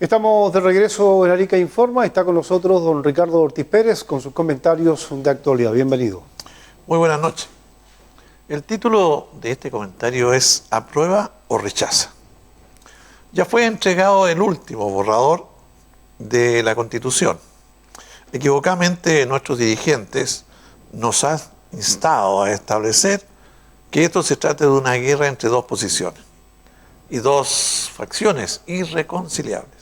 Estamos de regreso en Arica Informa. Está con nosotros don Ricardo Ortiz Pérez con sus comentarios de actualidad. Bienvenido. Muy buenas noches. El título de este comentario es ¿Aprueba o rechaza? Ya fue entregado el último borrador de la Constitución. Equivocadamente nuestros dirigentes nos han instado a establecer que esto se trata de una guerra entre dos posiciones y dos facciones irreconciliables.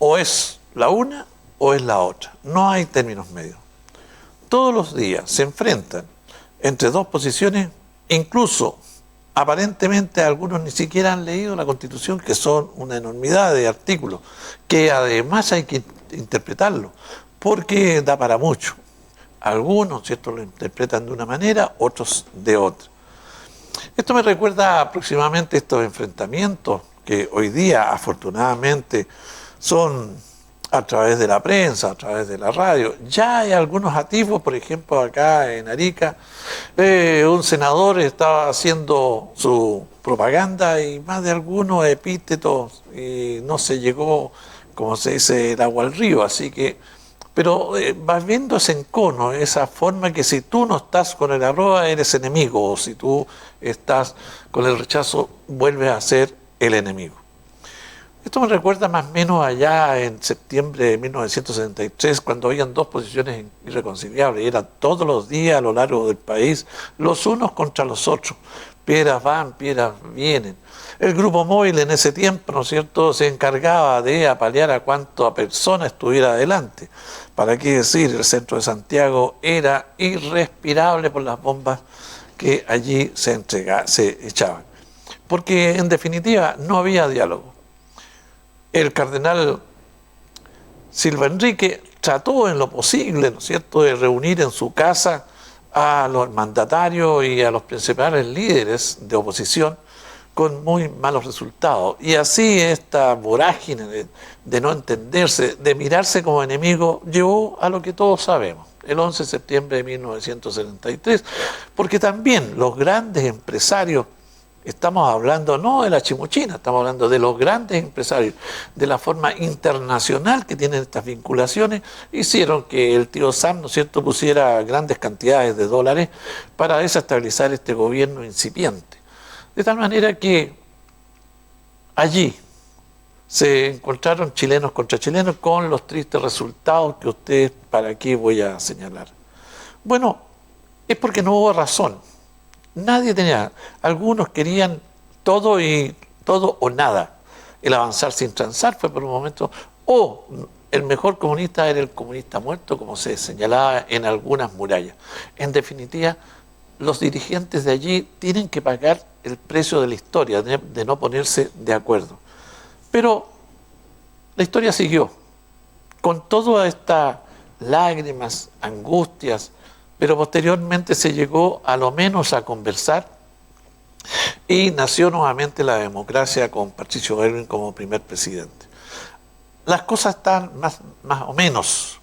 O es la una o es la otra. No hay términos medios. Todos los días se enfrentan entre dos posiciones, incluso aparentemente algunos ni siquiera han leído la Constitución, que son una enormidad de artículos, que además hay que interpretarlo, porque da para mucho. Algunos, ¿cierto?, lo interpretan de una manera, otros de otra. Esto me recuerda aproximadamente estos enfrentamientos que hoy día, afortunadamente, son a través de la prensa, a través de la radio. Ya hay algunos atisbos, por ejemplo, acá en Arica, un senador estaba haciendo su propaganda y más de algunos epítetos y no se llegó, como se dice, el agua al río, así que, pero vas viendo ese encono, esa forma que si tú no estás con el arroba eres enemigo, o si tú estás con el rechazo vuelves a ser el enemigo. Esto me recuerda más o menos allá en septiembre de 1973, cuando habían dos posiciones irreconciliables, y eran todos los días a lo largo del país, los unos contra los otros. Piedras van, piedras vienen. El grupo móvil en ese tiempo, ¿no es cierto?, se encargaba de apalear a cuánta persona estuviera adelante. ¿Para qué decir? El centro de Santiago era irrespirable por las bombas que allí se echaban. Porque en definitiva no había diálogo. El cardenal Silva Enrique trató en lo posible, ¿no es cierto?, de reunir en su casa a los mandatarios y a los principales líderes de oposición con muy malos resultados. Y así esta vorágine de no entenderse, de mirarse como enemigo, llevó a lo que todos sabemos, el 11 de septiembre de 1973, porque también los grandes empresarios, estamos hablando no de la chimuchina, estamos hablando de los grandes empresarios, de la forma internacional que tienen estas vinculaciones, hicieron que el tío Sam, ¿no es cierto?, pusiera grandes cantidades de dólares para desestabilizar este gobierno incipiente. De tal manera que allí se encontraron chilenos contra chilenos con los tristes resultados que ustedes, ¿para aquí voy a señalar? Bueno, es porque no hubo razón. Nadie tenía, algunos querían todo o nada. El avanzar sin transar fue por un momento, o el mejor comunista era el comunista muerto, como se señalaba en algunas murallas. En definitiva, los dirigentes de allí tienen que pagar el precio de la historia, de no ponerse de acuerdo. Pero la historia siguió, con todas estas lágrimas, angustias, pero posteriormente se llegó a lo menos a conversar y nació nuevamente la democracia con Patricio Aylwin como primer presidente. Las cosas están más o menos,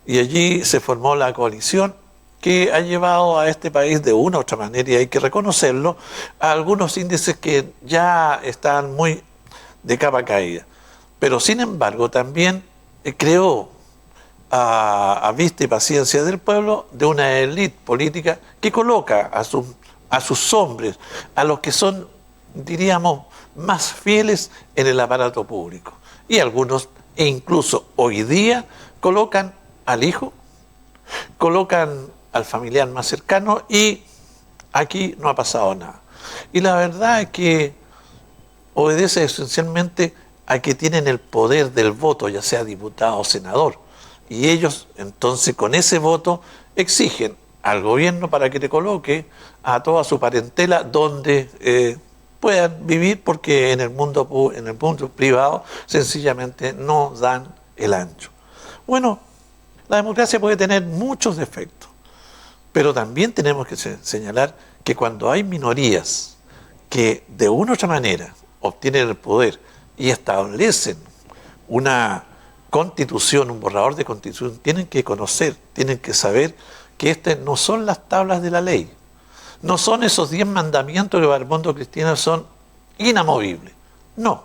y allí se formó la coalición que ha llevado a este país de una u otra manera, y hay que reconocerlo, a algunos índices que ya están muy de capa caída. Pero sin embargo también creó a vista y paciencia del pueblo de una élite política que coloca a sus hombres, a los que son, diríamos, más fieles en el aparato público. Y algunos, e incluso hoy día, colocan al hijo, colocan al familiar más cercano, y aquí no ha pasado nada. Y la verdad es que obedece esencialmente a que tienen el poder del voto, ya sea diputado o senador. Y ellos, entonces, con ese voto, exigen al gobierno para que te coloque a toda su parentela donde puedan vivir, porque en el mundo privado sencillamente no dan el ancho. Bueno, la democracia puede tener muchos defectos, pero también tenemos que señalar que cuando hay minorías que de una u otra manera obtienen el poder y establecen una constitución, un borrador de constitución, tienen que conocer, tienen que saber que estas no son las tablas de la ley, no son esos 10 mandamientos que para el mundo cristiano son inamovibles. No,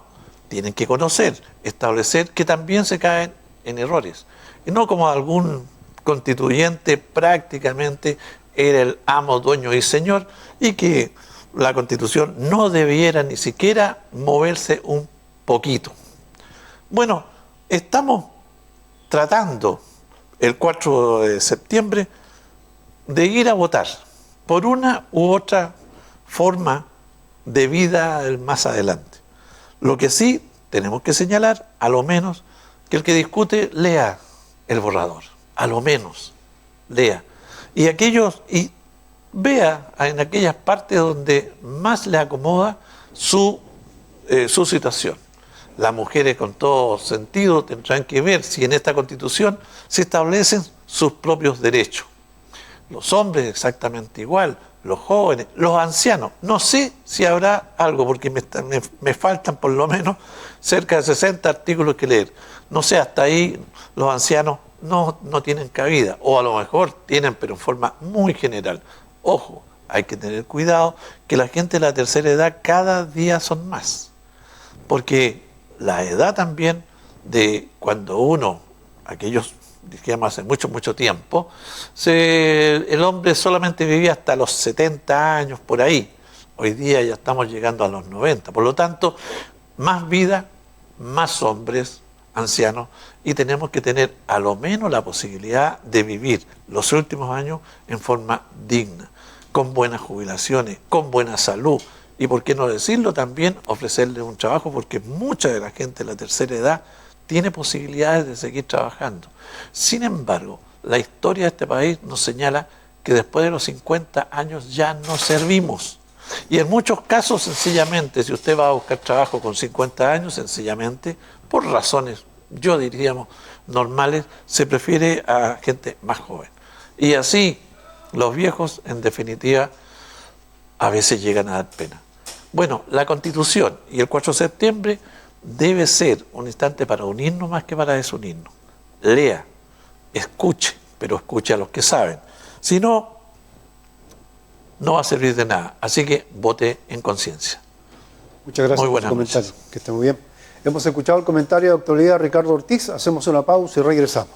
tienen que conocer, establecer que también se caen en errores. Y no como algún constituyente prácticamente era el amo, dueño y señor, y que la Constitución no debiera ni siquiera moverse un poquito. Bueno, estamos tratando el 4 de septiembre de ir a votar por una u otra forma de vida más adelante. Lo que sí tenemos que señalar, a lo menos, que el que discute lea el borrador, a lo menos lea. Y vea en aquellas partes donde más le acomoda su situación. Las mujeres con todo sentido tendrán que ver si en esta Constitución se establecen sus propios derechos. Los hombres exactamente igual, los jóvenes, los ancianos. No sé si habrá algo, porque me faltan por lo menos cerca de 60 artículos que leer. No sé, hasta ahí los ancianos no tienen cabida, o a lo mejor tienen, pero en forma muy general. Ojo, hay que tener cuidado que la gente de la tercera edad cada día son más, porque la edad también de cuando aquellos digamos hace mucho tiempo, el hombre solamente vivía hasta los 70 años por ahí. Hoy día ya estamos llegando a los 90. Por lo tanto, más vida, más hombres ancianos, y tenemos que tener a lo menos la posibilidad de vivir los últimos años en forma digna, con buenas jubilaciones, con buena salud, y por qué no decirlo también, ofrecerle un trabajo, porque mucha de la gente de la tercera edad tiene posibilidades de seguir trabajando. Sin embargo, la historia de este país nos señala que después de los 50 años ya no servimos. Y en muchos casos, sencillamente, si usted va a buscar trabajo con 50 años, sencillamente, por razones, yo diríamos, normales, se prefiere a gente más joven. Y así, los viejos, en definitiva, a veces llegan a dar pena. Bueno, la Constitución y el 4 de septiembre debe ser un instante para unirnos más que para desunirnos. Lea, escuche, pero escuche a los que saben. Si no, no va a servir de nada. Así que vote en conciencia. Muchas gracias por su comentario. Que esté muy bien. Hemos escuchado el comentario de actualidad de Ricardo Ortiz. Hacemos una pausa y regresamos.